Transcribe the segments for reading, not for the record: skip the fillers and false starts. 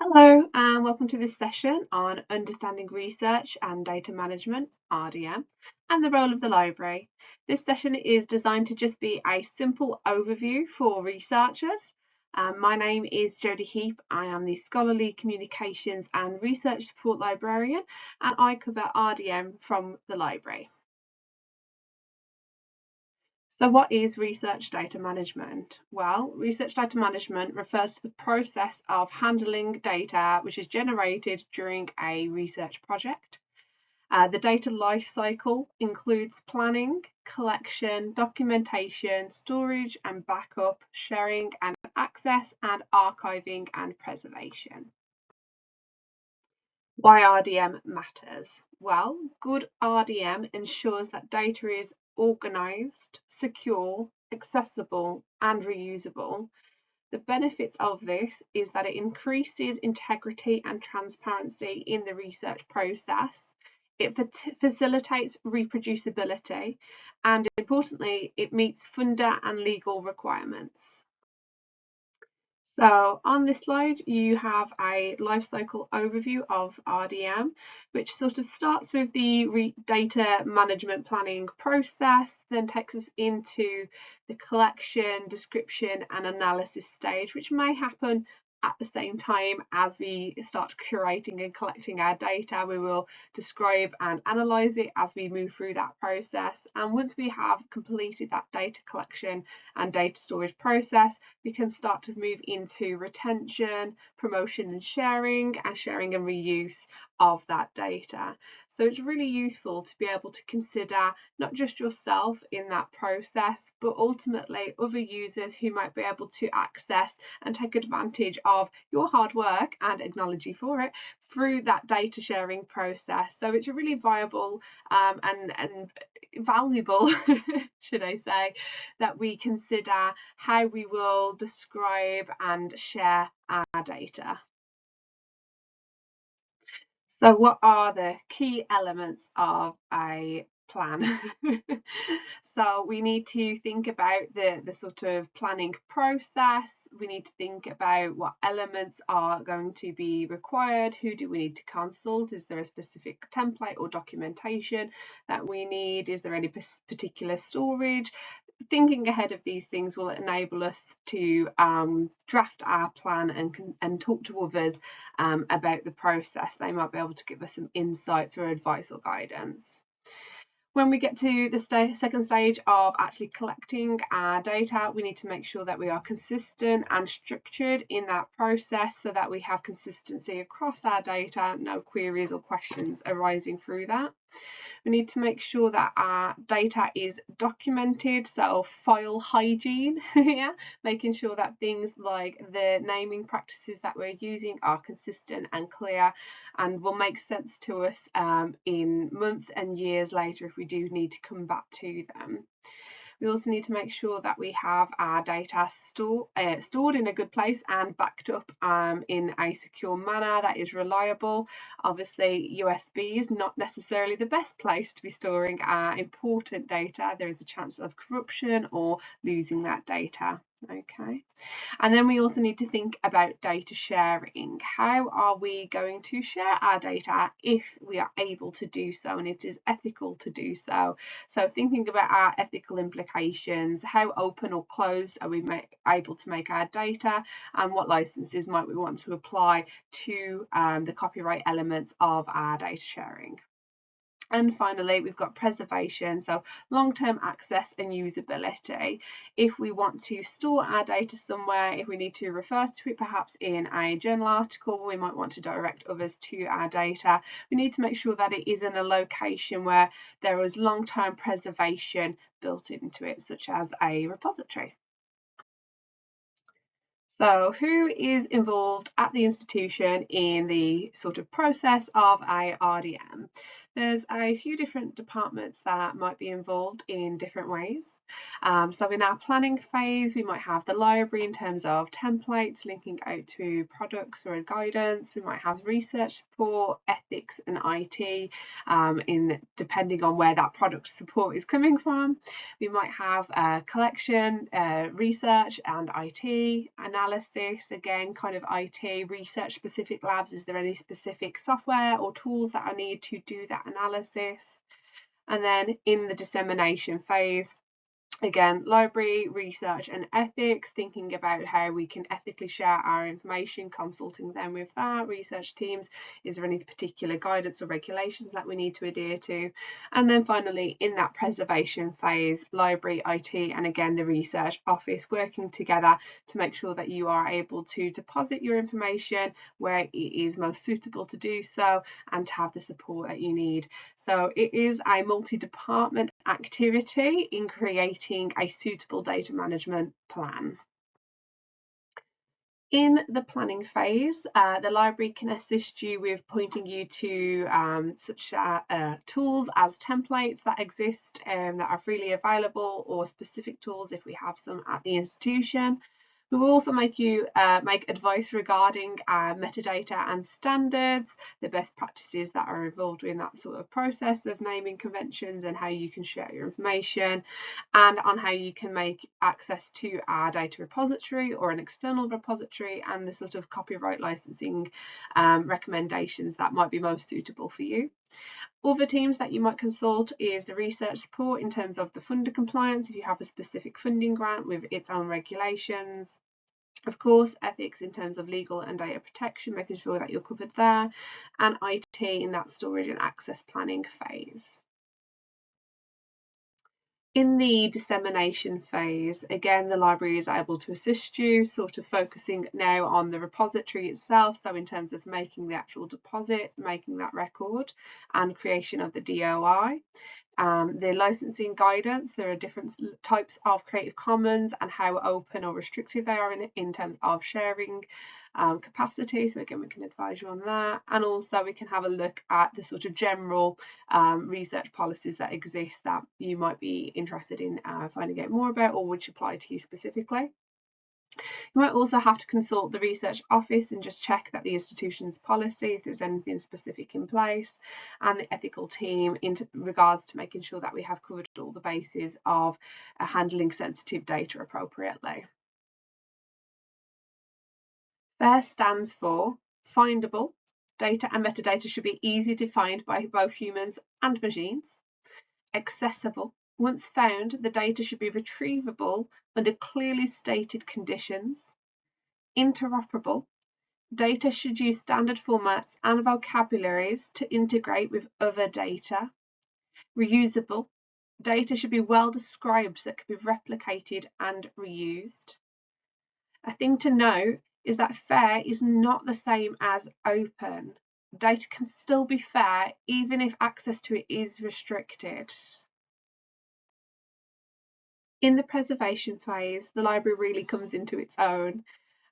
Hello and welcome to this session on Understanding Research and Data Management, RDM, and the role of the library. This session is designed to just be a simple overview for researchers. My name is Jodie Heap. I am the Scholarly Communications and Research Support Librarian, and I cover RDM from the library. So what is research data management? Well, research data management refers to the process of handling data which is generated during a research project. The data lifecycle includes planning, collection, documentation, storage and backup, sharing and access, and archiving and preservation. Why RDM matters? Well, good RDM ensures that data is organised, secure, accessible and reusable. The benefits of this is that it increases integrity and transparency in the research process. It facilitates reproducibility, and importantly, it meets funder and legal requirements. So on this slide, you have a lifecycle overview of RDM, which sort of starts with the data management planning process, then takes us into the collection, description, and analysis stage, which may happen at the same time as we start curating and collecting our data. We will describe and analyse it as we move through that process. And once we have completed that data collection and data storage process, we can start to move into retention, promotion and sharing and reuse of that data. So it's really useful to be able to consider not just yourself in that process, but ultimately other users who might be able to access and take advantage of your hard work and acknowledge you for it through that data sharing process. So it's a really viable and valuable, should I say, that we consider how we will describe and share our data. So what are the key elements of a plan? So we need to think about the sort of planning process. We need to think about what elements are going to be required. Who do we need to consult? Is there a specific template or documentation that we need? Is there any particular storage? Thinking ahead of these things will enable us to draft our plan and talk to others about the process. They might be able to give us some insights or advice or guidance. When we get to the second stage of actually collecting our data, we need to make sure that we are consistent and structured in that process so that we have consistency across our data, no queries or questions arising through that. We need to make sure that our data is documented, so file hygiene, yeah, making sure that things like the naming practices that we're using are consistent and clear and will make sense to us in months and years later if we do need to come back to them. We also need to make sure that we have our data stored in a good place and backed up in a secure manner that is reliable. Obviously, USB is not necessarily the best place to be storing our important data. There is a chance of corruption or losing that data. Okay, and then we also need to think about data sharing. How are we going to share our data if we are able to do so and it is ethical to do so? So thinking about our ethical implications, how open or closed are we able to make our data, and what licenses might we want to apply to the copyright elements of our data sharing. And finally, we've got preservation, so long-term access and usability. If we want to store our data somewhere, if we need to refer to it perhaps in a journal article, we might want to direct others to our data. We need to make sure that it is in a location where there is long-term preservation built into it, such as a repository. So who is involved at the institution in the sort of process of a RDM? There's a few different departments that might be involved in different ways. So in our planning phase, we might have the library in terms of templates linking out to products or guidance. We might have research support, ethics and IT in depending on where that product support is coming from. We might have collection, research and IT, analysis, again kind of IT, research specific labs. Is there any specific software or tools that I need to do that analysis? And then in the dissemination phase, again, library, research and ethics, thinking about how we can ethically share our information, consulting them with that. Research teams, is there any particular guidance or regulations that we need to adhere to? And then finally, in that preservation phase, library, IT, and again, the research office working together to make sure that you are able to deposit your information where it is most suitable to do so and to have the support that you need. So it is a multi-department activity in creating a suitable data management plan. In the planning phase, the library can assist you with pointing you to such tools as templates that exist that are freely available, or specific tools if we have some at the institution. We will also make you make advice regarding metadata and standards, the best practices that are involved in that sort of process of naming conventions and how you can share your information, and on how you can make access to our data repository or an external repository and the sort of copyright licensing recommendations that might be most suitable for you. Other teams that you might consult is the research support in terms of the funder compliance, if you have a specific funding grant with its own regulations. Of course, ethics in terms of legal and data protection, making sure that you're covered there, and IT in that storage and access planning phase. In the dissemination phase, again, the library is able to assist you, sort of focusing now on the repository itself. So in terms of making the actual deposit, making that record, and creation of the DOI. The licensing guidance, there are different types of Creative Commons and how open or restrictive they are in terms of sharing capacity. So again, we can advise you on that. And also we can have a look at the sort of general research policies that exist that you might be interested in finding out more about, or which apply to you specifically. You might also have to consult the research office and just check that the institution's policy, if there's anything specific in place, and the ethical team in regards to making sure that we have covered all the bases of handling sensitive data appropriately. FAIR stands for findable. Data and metadata should be easy to find by both humans and machines. Accessible. Once found, the data should be retrievable under clearly stated conditions. Interoperable. Data should use standard formats and vocabularies to integrate with other data. Reusable. Data should be well described so it can be replicated and reused. A thing to note is that fair is not the same as open. Data can still be fair even if access to it is restricted. In the preservation phase, the library really comes into its own,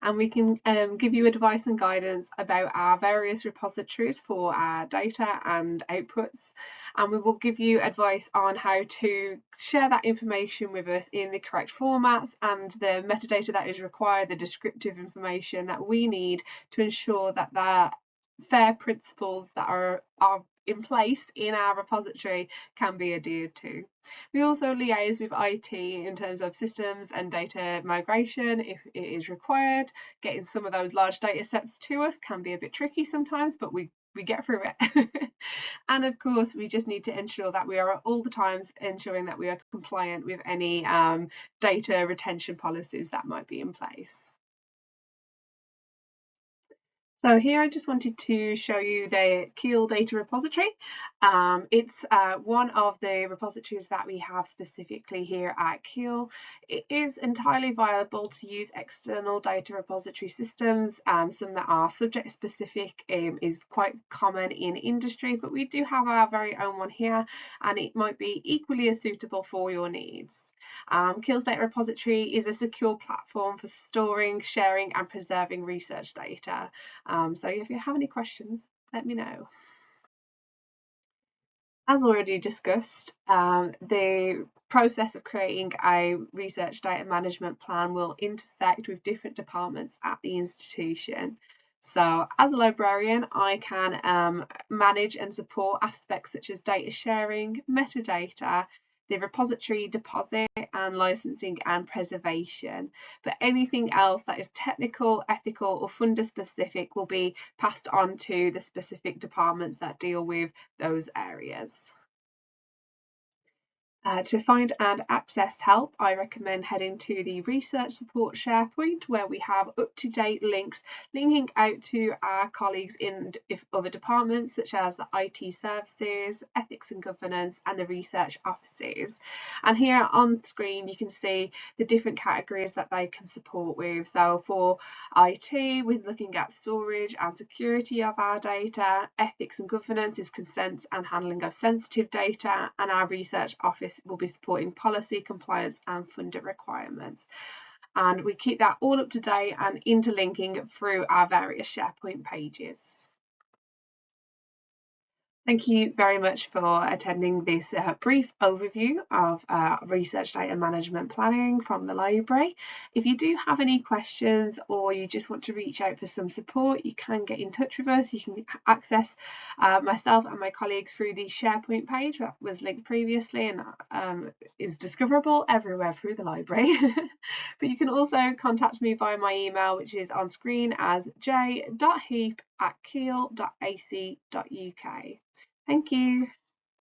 and we can give you advice and guidance about our various repositories for our data and outputs, and we will give you advice on how to share that information with us in the correct formats and the metadata that is required, the descriptive information that we need to ensure that the FAIR principles that are in place in our repository can be adhered to. We also liaise with IT in terms of systems and data migration if it is required. Getting some of those large data sets to us can be a bit tricky sometimes, but we get through it. And of course, we just need to ensure that we are at all the times ensuring that we are compliant with any data retention policies that might be in place. So here I just wanted to show you the Keele data repository. It's one of the repositories that we have specifically here at Keele. It is entirely viable to use external data repository systems. Some that are subject specific is quite common in industry, but we do have our very own one here, and it might be equally as suitable for your needs. Keele's data repository is a secure platform for storing, sharing and preserving research data. So if you have any questions, let me know. As already discussed, the process of creating a research data management plan will intersect with different departments at the institution. So as a librarian, I can manage and support aspects such as data sharing, metadata, the repository deposit, and licensing and preservation. But anything else that is technical, ethical, or funder specific will be passed on to the specific departments that deal with those areas. To find and access help, I recommend heading to the Research Support SharePoint, where we have up-to-date links linking out to our colleagues in other departments such as the IT services, ethics and governance, and the research offices. And here on screen you can see the different categories that they can support with. So for IT, we're looking at storage and security of our data. Ethics and governance is consent and handling of sensitive data, and our research office will be supporting policy, compliance, and funder requirements. And we keep that all up to date and interlinking through our various SharePoint pages. Thank you very much for attending this brief overview of research data management planning from the library. If you do have any questions or you just want to reach out for some support, you can get in touch with us. You can access myself and my colleagues through the SharePoint page that was linked previously and is discoverable everywhere through the library. But you can also contact me via my email, which is on screen as j.heap@keele.ac.uk. Thank you.